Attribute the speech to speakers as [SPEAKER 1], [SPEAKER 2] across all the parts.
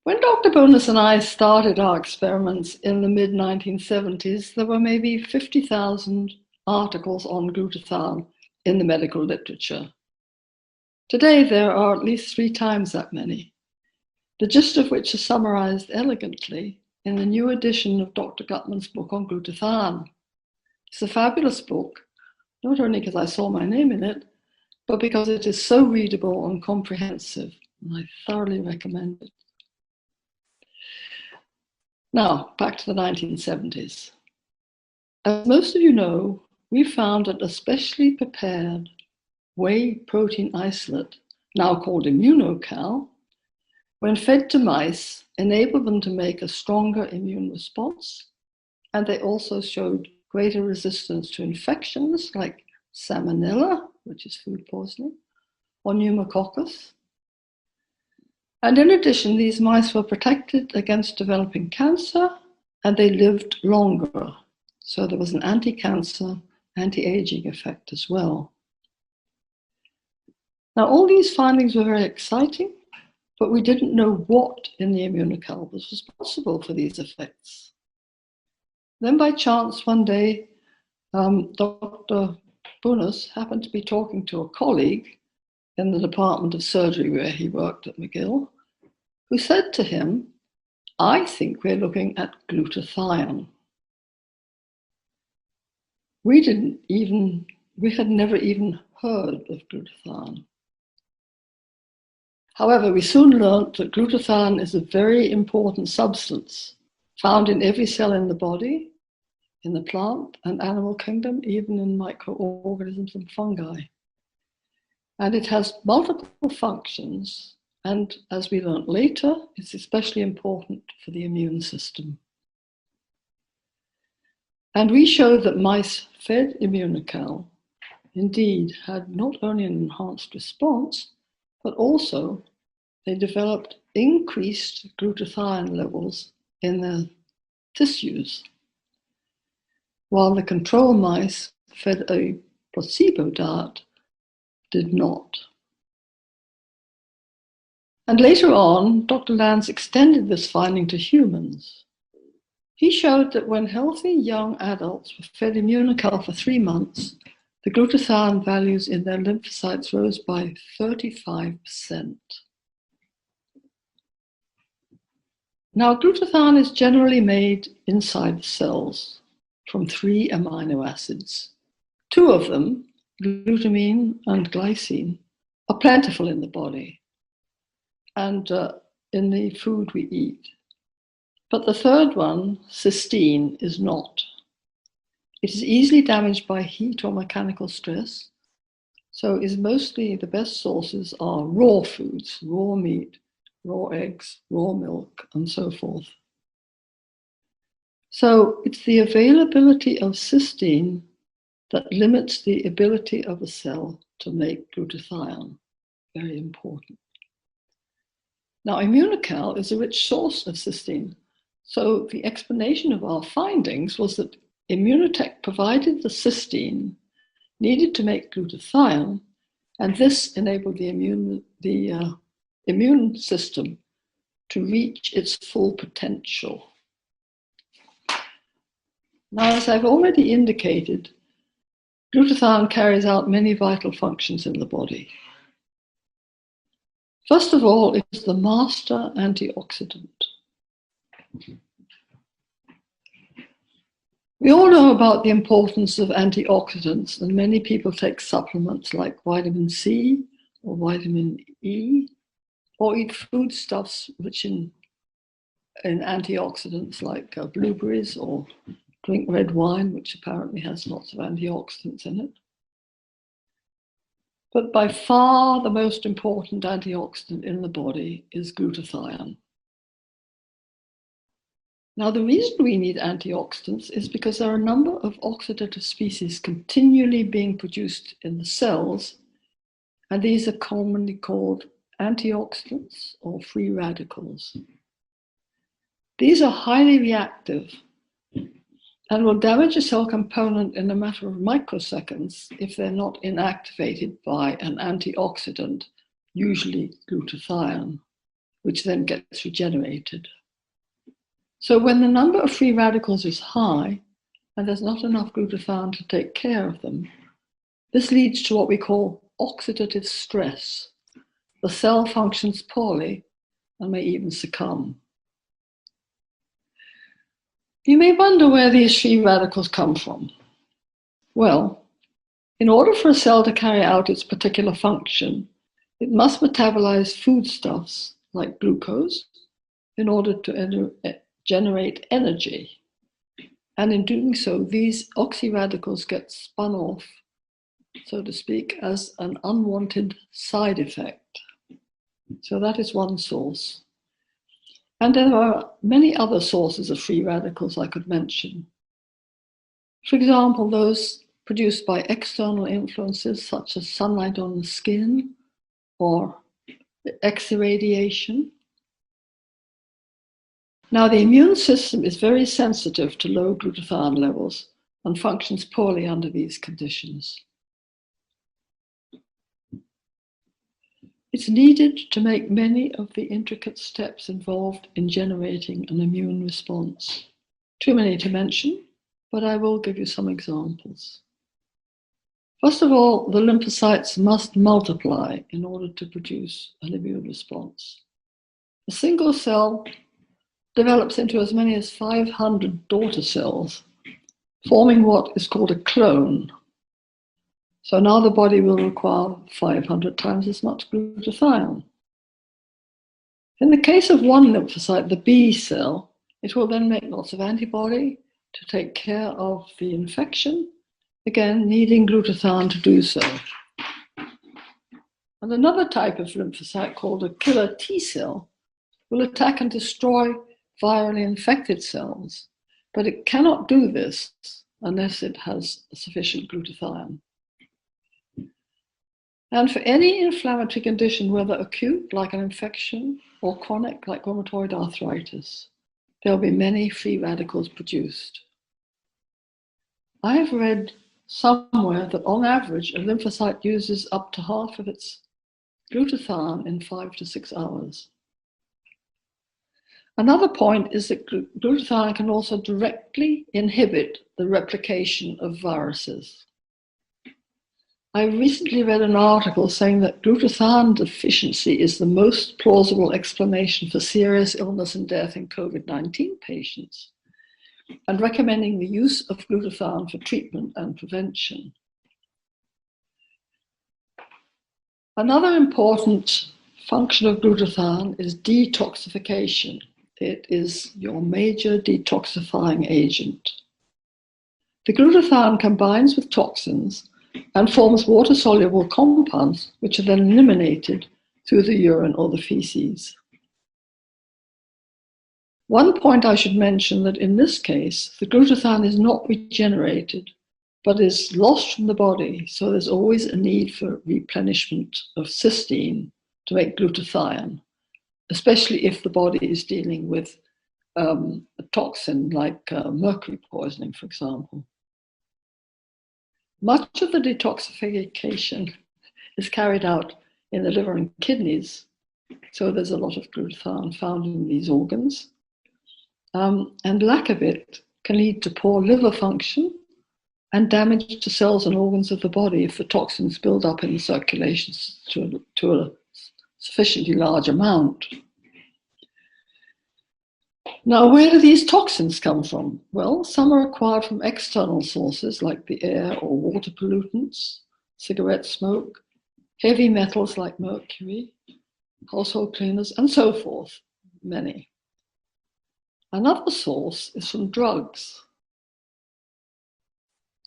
[SPEAKER 1] When Dr. Bonus and I started our experiments in the mid-1970s, there were maybe 50,000 articles on glutathione in the medical literature. Today, there are at least 3 times that many, the gist of which is summarized elegantly in the new edition of Dr. Gutman's book on glutathione. It's a fabulous book, not only because I saw my name in it, but because it is so readable and comprehensive, and I thoroughly recommend it. Now, back to the 1970s. As most of you know, we found an especially prepared whey protein isolate, now called Immunocal, when fed to mice, enabled them to make a stronger immune response, and they also showed greater resistance to infections like salmonella, which is food poisoning, or pneumococcus. And in addition, these mice were protected against developing cancer, and they lived longer. So there was an anti-cancer, anti-aging effect as well. Now, all these findings were very exciting, but we didn't know what in the Immunocal was responsible for these effects. Then by chance, one day, Dr. Bonus happened to be talking to a colleague in the Department of Surgery where he worked at McGill, who said to him, "I think we're looking at glutathione." We had never even heard of glutathione. However, we soon learned that glutathione is a very important substance found in every cell in the body, in the plant and animal kingdom, even in microorganisms and fungi. And it has multiple functions, and as we learned later, it's especially important for the immune system. And we showed that mice fed Immunocal indeed had not only an enhanced response, but also they developed increased glutathione levels in their tissues, while the control mice fed a placebo diet did not. And later on, Dr. Lanz extended this finding to humans. He showed that when healthy young adults were fed Immunocal for 3 months, the glutathione values in their lymphocytes rose by 35%. Now, glutathione is generally made inside the cells from 3 amino acids. 2 of them, glutamine and glycine, are plentiful in the body and in the food we eat. But the third one, cysteine, is not. It is easily damaged by heat or mechanical stress, so is mostly the best sources are raw foods, raw meat, raw eggs, raw milk, and so forth. So it's the availability of cysteine that limits the ability of a cell to make glutathione. Very important. Now, Immunocal is a rich source of cysteine, so the explanation of our findings was that Immunotec provided the cysteine needed to make glutathione, and this enabled the immune system to reach its full potential. Now, as I've already indicated, glutathione carries out many vital functions in the body. First of all, it is the master antioxidant. We all know about the importance of antioxidants, and many people take supplements like vitamin C or vitamin E, or eat foodstuffs rich in antioxidants like blueberries, or drink red wine, which apparently has lots of antioxidants in it. But by far the most important antioxidant in the body is glutathione. Now, the reason we need antioxidants is because there are a number of oxidative species continually being produced in the cells, and these are commonly called antioxidants or free radicals. These are highly reactive and will damage a cell component in a matter of microseconds if they're not inactivated by an antioxidant, usually glutathione. which then gets regenerated. So when the number of free radicals is high, and there's not enough glutathione to take care of them, this leads to what we call oxidative stress. The cell functions poorly and may even succumb. You may wonder where these free radicals come from. Well, in order for a cell to carry out its particular function, it must metabolize foodstuffs like glucose in order to generate energy. And in doing so, these oxyradicals get spun off, so to speak, as an unwanted side effect. So that is one source. And there are many other sources of free radicals I could mention. For example, those produced by external influences such as sunlight on the skin or X-irradiation. Now, the immune system is very sensitive to low glutathione levels and functions poorly under these conditions. It's needed to make many of the intricate steps involved in generating an immune response. Too many to mention, but I will give you some examples. First of all, the lymphocytes must multiply in order to produce an immune response. A single cell develops into as many as 500 daughter cells, forming what is called a clone. So now the body will require 500 times as much glutathione. In the case of one lymphocyte, the B cell, it will then make lots of antibody to take care of the infection, again needing glutathione to do so. And another type of lymphocyte called a killer T cell will attack and destroy virally infected cells, but it cannot do this unless it has sufficient glutathione. And for any inflammatory condition, whether acute, like an infection, or chronic, like rheumatoid arthritis, there will be many free radicals produced. I have read somewhere that on average, a lymphocyte uses up to half of its glutathione in 5 to 6 hours. Another point is that glutathione can also directly inhibit the replication of viruses. I recently read an article saying that glutathione deficiency is the most plausible explanation for serious illness and death in COVID-19 patients, and recommending the use of glutathione for treatment and prevention. Another important function of glutathione is detoxification. It is your major detoxifying agent. The glutathione combines with toxins and forms water-soluble compounds, which are then eliminated through the urine or the feces. One point I should mention that in this case, the glutathione is not regenerated, but is lost from the body, so there's always a need for replenishment of cysteine to make glutathione, especially if the body is dealing with a toxin like mercury poisoning, for example. Much of the detoxification is carried out in the liver and kidneys, so there's a lot of glutathione found in these organs. And lack of it can lead to poor liver function and damage to cells and organs of the body if the toxins build up in the circulation to a sufficiently large amount. Now, where do these toxins come from? Well, some are acquired from external sources like the air or water pollutants, cigarette smoke, heavy metals like mercury, household cleaners, and so forth, many. Another source is from drugs.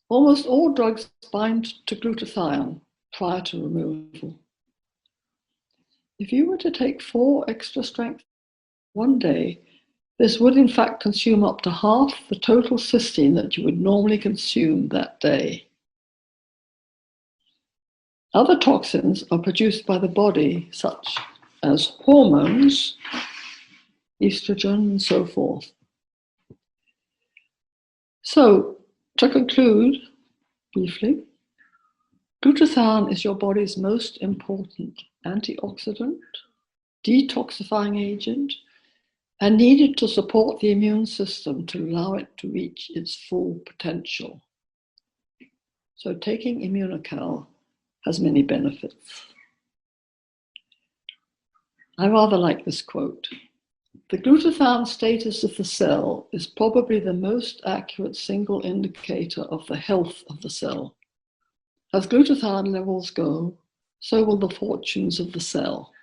[SPEAKER 1] Almost all drugs bind to glutathione prior to removal. If you were to take 4 extra strength one day, this would in fact consume up to half the total cysteine that you would normally consume that day. Other toxins are produced by the body, such as hormones, estrogen, and so forth. So, to conclude briefly, glutathione is your body's most important antioxidant, detoxifying agent, and needed to support the immune system to allow it to reach its full potential. So taking Immunocal has many benefits. I rather like this quote. The glutathione status of the cell is probably the most accurate single indicator of the health of the cell. As glutathione levels go, so will the fortunes of the cell.